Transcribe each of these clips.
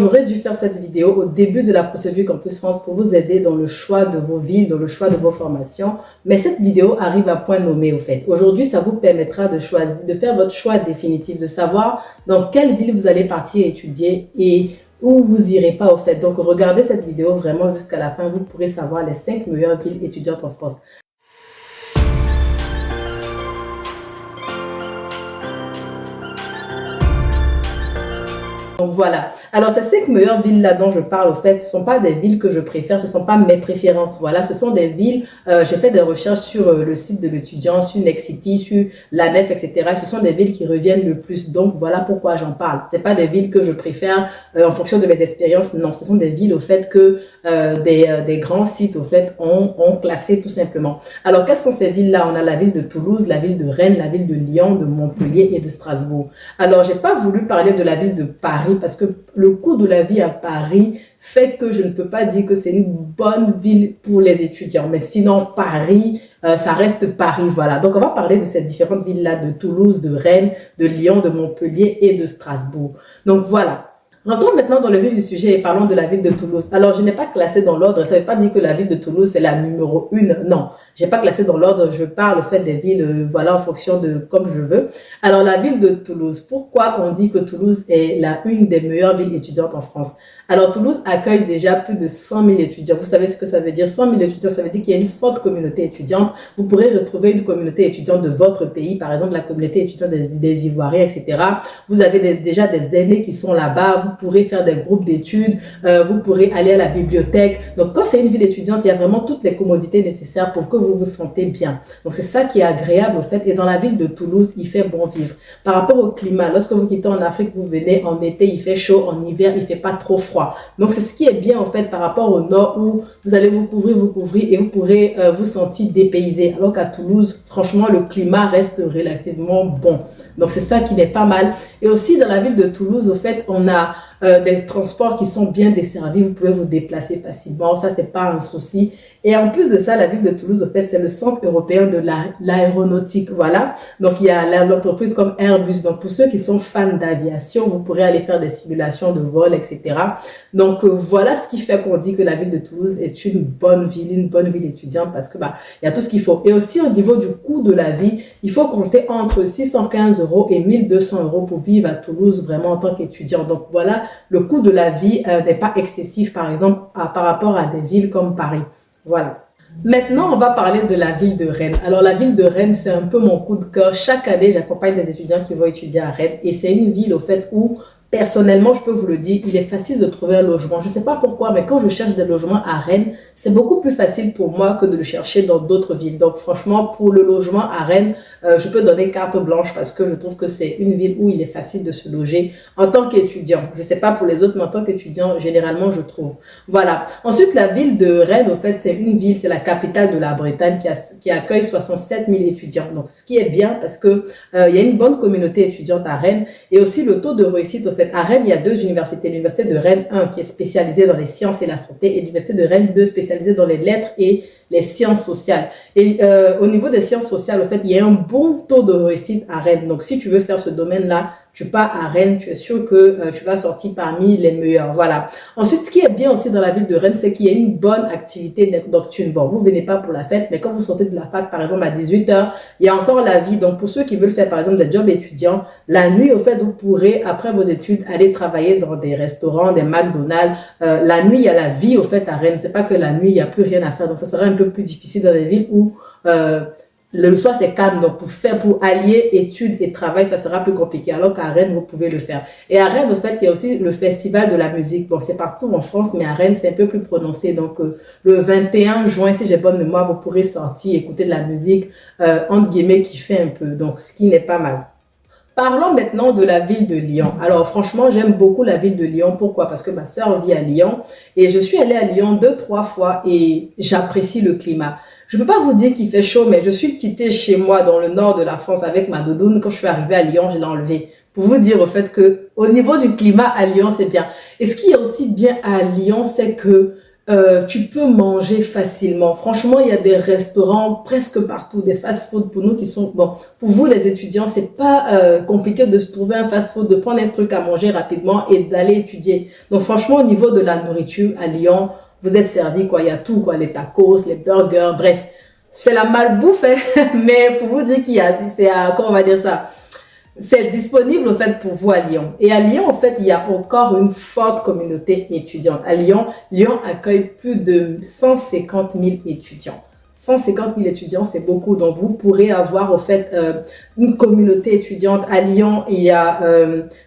J'aurais dû faire cette vidéo au début de la procédure Campus France pour vous aider dans le choix de vos villes, dans le choix de vos formations. Mais cette vidéo arrive à point nommé au fait. Aujourd'hui, ça vous permettra de choisir, de faire votre choix définitif, de savoir dans quelle ville vous allez partir étudier et où vous irez pas au fait. Donc, regardez cette vidéo vraiment jusqu'à la fin. Vous pourrez savoir les 5 meilleures villes étudiantes en France. Donc voilà. Alors ces 5 meilleures villes là dont je parle au fait, ce ne sont pas des villes que je préfère, ce ne sont pas mes préférences. Voilà, ce sont des villes, j'ai fait des recherches sur le site de l'étudiant, sur Nexity, sur l'ANEF, etc. Ce sont des villes qui reviennent le plus. Donc voilà pourquoi j'en parle. C'est pas des villes que je préfère en fonction de mes expériences. Non, ce sont des villes au fait que des grands sites au fait ont classé tout simplement. Alors quelles sont ces villes là? On a la ville de Toulouse, la ville de Rennes, la ville de Lyon, de Montpellier et de Strasbourg. Alors j'ai pas voulu parler de la ville de Paris parce que le coût de la vie à Paris fait que je ne peux pas dire que c'est une bonne ville pour les étudiants. Mais sinon, Paris, ça reste Paris, voilà. Donc, on va parler de ces différentes villes-là, de Toulouse, de Rennes, de Lyon, de Montpellier et de Strasbourg. Donc, voilà. Rentrons maintenant dans le vif du sujet et parlons de la ville de Toulouse. Alors, je n'ai pas classé dans l'ordre. Ça ne veut pas dire que la ville de Toulouse, c'est la numéro 1. Non, je n'ai pas classé dans l'ordre. Je parle au fait des villes, voilà, en fonction de comme je veux. Alors, la ville de Toulouse. Pourquoi on dit que Toulouse est une des meilleures villes étudiantes en France? Alors, Toulouse accueille déjà plus de 100 000 étudiants. Vous savez ce que ça veut dire? 100 000 étudiants, ça veut dire qu'il y a une forte communauté étudiante. Vous pourrez retrouver une communauté étudiante de votre pays, par exemple la communauté étudiante des Ivoiriens, etc. Vous avez déjà des aînés qui sont là-bas. Vous pourrez faire des groupes d'études. Vous pourrez aller à la bibliothèque. Donc, quand c'est une ville étudiante, il y a vraiment toutes les commodités nécessaires pour que vous vous sentez bien. Donc, c'est ça qui est agréable, au fait. Et dans la ville de Toulouse, il fait bon vivre. Par rapport au climat, lorsque vous quittez en Afrique, vous venez en été, il fait chaud. En hiver, il fait pas trop froid. Donc, c'est ce qui est bien en fait par rapport au nord où vous allez vous couvrir et vous pourrez vous sentir dépaysé. Alors qu'à Toulouse, franchement, le climat reste relativement bon. Donc, c'est ça qui est pas mal. Et aussi, dans la ville de Toulouse, au fait, on a des transports qui sont bien desservis. Vous pouvez vous déplacer facilement. Ça, c'est pas un souci. Et en plus de ça, la ville de Toulouse, en fait, c'est le centre européen de l'aéronautique. Voilà. Donc, il y a l'entreprise comme Airbus. Donc, pour ceux qui sont fans d'aviation, vous pourrez aller faire des simulations de vol, etc. Donc, voilà ce qui fait qu'on dit que la ville de Toulouse est une bonne ville étudiante parce que, il y a tout ce qu'il faut. Et aussi, au niveau du coût de la vie, il faut compter entre 615 € et 1200 € pour vivre à Toulouse, vraiment en tant qu'étudiant. Donc, voilà, le coût de la vie n'est pas excessif, par exemple, par rapport à des villes comme Paris. Voilà. Maintenant, on va parler de la ville de Rennes. Alors, la ville de Rennes, c'est un peu mon coup de cœur. Chaque année, j'accompagne des étudiants qui vont étudier à Rennes. Et c'est une ville, au fait, où, personnellement, je peux vous le dire, il est facile de trouver un logement. Je ne sais pas pourquoi, mais quand je cherche des logements à Rennes, c'est beaucoup plus facile pour moi que de le chercher dans d'autres villes. Donc, franchement, pour le logement à Rennes, je peux donner carte blanche parce que je trouve que c'est une ville où il est facile de se loger en tant qu'étudiant. Je ne sais pas pour les autres, mais en tant qu'étudiant, généralement, je trouve. Voilà. Ensuite, la ville de Rennes, au fait, c'est une ville, c'est la capitale de la Bretagne qui accueille 67 000 étudiants. Donc, ce qui est bien parce que il y a une bonne communauté étudiante à Rennes et aussi le taux de réussite, au fait. À Rennes, il y a 2 universités. L'université de Rennes 1 qui est spécialisée dans les sciences et la santé et l'université de Rennes 2 spécialisée dans les lettres et les sciences sociales. Et au niveau des sciences sociales, en fait, il y a un bon taux de réussite à Rennes. Donc, si tu veux faire ce domaine-là, tu pars à Rennes, tu es sûr que tu vas sortir parmi les meilleurs. Voilà. Ensuite, ce qui est bien aussi dans la ville de Rennes, c'est qu'il y a une bonne activité nocturne. Bon, vous venez pas pour la fête, mais quand vous sortez de la fac, par exemple, à 18 h, il y a encore la vie. Donc, pour ceux qui veulent faire, par exemple, des jobs étudiants, la nuit, au fait, vous pourrez, après vos études, aller travailler dans des restaurants, des McDonald's. La nuit, il y a la vie, au fait, à Rennes. C'est pas que la nuit, il n'y a plus rien à faire. Donc, ça sera un peu plus difficile dans des villes où le soir c'est calme, donc pour allier études et travail, ça sera plus compliqué, alors qu'à Rennes, vous pouvez le faire. Et à Rennes, en fait, il y a aussi le festival de la musique. Bon, c'est partout en France, mais à Rennes, c'est un peu plus prononcé. Donc, le 21 juin, si j'ai bonne mémoire, vous pourrez sortir, écouter de la musique, entre guillemets, qui fait un peu. Donc, ce qui n'est pas mal. Parlons maintenant de la ville de Lyon. Alors franchement, j'aime beaucoup la ville de Lyon. Pourquoi? Parce que ma sœur vit à Lyon et je suis allée à Lyon 2-3 fois et j'apprécie le climat. Je ne peux pas vous dire qu'il fait chaud, mais je suis quittée chez moi dans le nord de la France avec ma doudoune. Quand je suis arrivée à Lyon, je l'ai enlevée. Pour vous dire au fait que au niveau du climat à Lyon, c'est bien. Et ce qui est aussi bien à Lyon, c'est que tu peux manger facilement. Franchement, il y a des restaurants presque partout, des fast-food pour nous qui sont, bon, pour vous les étudiants, c'est pas compliqué de se trouver un fast-food, de prendre un truc à manger rapidement et d'aller étudier. Donc franchement, au niveau de la nourriture à Lyon, vous êtes servi, quoi. Il y a tout, quoi, les tacos, les burgers, bref. C'est la malbouffe, hein, mais pour vous dire qu'il y a, comment on va dire ça? C'est disponible en fait pour vous à Lyon. Et à Lyon, en fait, il y a encore une forte communauté étudiante. À Lyon, Lyon accueille plus de 150 000 étudiants. 150 000 étudiants, c'est beaucoup. Donc, vous pourrez avoir, en fait, une communauté étudiante. À Lyon, il y a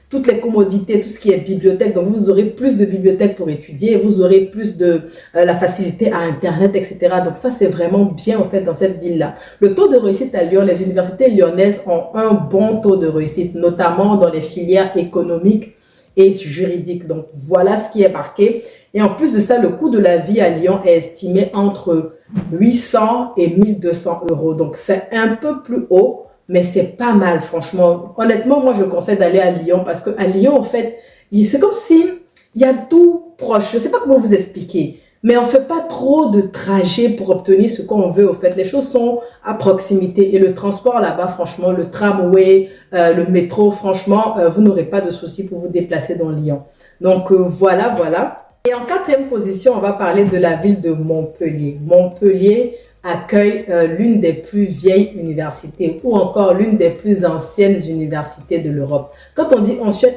toutes les commodités, tout ce qui est bibliothèque. Donc, vous aurez plus de bibliothèques pour étudier. Vous aurez plus de la facilité à Internet, etc. Donc, ça, c'est vraiment bien, en fait, dans cette ville-là. Le taux de réussite à Lyon, les universités lyonnaises ont un bon taux de réussite, notamment dans les filières économiques et juridiques. Donc, voilà ce qui est marqué. Et en plus de ça, le coût de la vie à Lyon est estimé entre 800 et 1200 euros. Donc, c'est un peu plus haut, mais c'est pas mal, franchement. Honnêtement, moi, je conseille d'aller à Lyon parce qu'à Lyon, en fait, c'est comme si il y a tout proche. Je sais pas comment vous expliquer, mais on fait pas trop de trajets pour obtenir ce qu'on veut. En fait, les choses sont à proximité et le transport là-bas, franchement, le tramway, le métro, franchement, vous n'aurez pas de soucis pour vous déplacer dans Lyon. Donc, voilà, voilà. Et en quatrième position, on va parler de la ville de Montpellier. Montpellier accueille l'une des plus vieilles universités ou encore l'une des plus anciennes universités de l'Europe. Quand on dit ancienne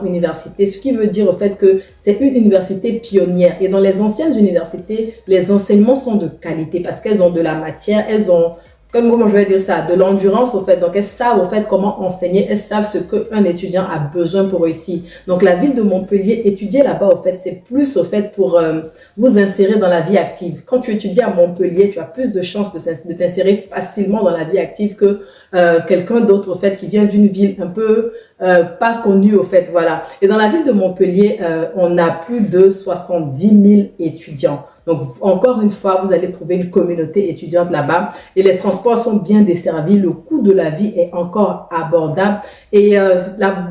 université, ce qui veut dire au fait que c'est une université pionnière. Et dans les anciennes universités, les enseignements sont de qualité parce qu'elles ont de la matière, elles ont, comment je vais dire ça, de l'endurance au fait. Donc, elles savent au fait comment enseigner, elles savent ce qu'un étudiant a besoin pour réussir. Donc, la ville de Montpellier, étudier là-bas au fait, c'est plus au fait pour vous insérer dans la vie active. Quand tu étudies à Montpellier, tu as plus de chances de t'insérer facilement dans la vie active que quelqu'un d'autre au fait qui vient d'une ville un peu pas connue au fait, voilà. Et dans la ville de Montpellier, on a plus de 70 000 étudiants. Donc, encore une fois, vous allez trouver une communauté étudiante là-bas et les transports sont bien desservis. Le coût de la vie est encore abordable et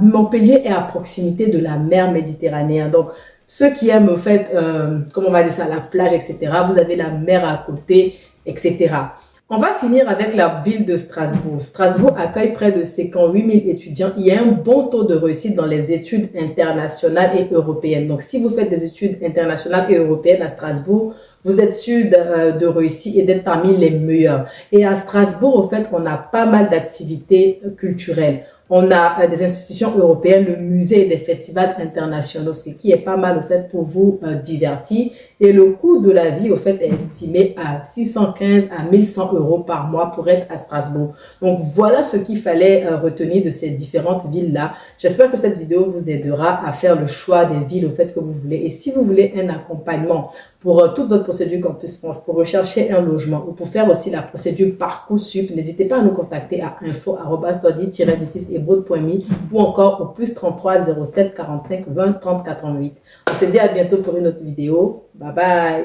Montpellier est à proximité de la mer Méditerranée. Donc, ceux qui aiment, en fait, comment on va dire ça, la plage, etc., vous avez la mer à côté, etc. On va finir avec la ville de Strasbourg. Strasbourg accueille près de 58 000 étudiants. Il y a un bon taux de réussite dans les études internationales et européennes. Donc, si vous faites des études internationales et européennes à Strasbourg, vous êtes sûr de réussir et d'être parmi les meilleurs. Et à Strasbourg, en fait, on a pas mal d'activités culturelles. On a des institutions européennes, le musée et des festivals internationaux, ce qui est pas mal, au fait, pour vous divertir. Et le coût de la vie, au fait, est estimé à 615 à 1100 euros par mois pour être à Strasbourg. Donc, voilà ce qu'il fallait retenir de ces différentes villes-là. J'espère que cette vidéo vous aidera à faire le choix des villes, au fait, que vous voulez. Et si vous voulez un accompagnement pour toute votre procédure Campus France, pour rechercher un logement ou pour faire aussi la procédure Parcoursup, n'hésitez pas à nous contacter à info@stodi-du6ebrod.me ou encore au +33 07 45 20 30 88. On se dit à bientôt pour une autre vidéo. Bye bye.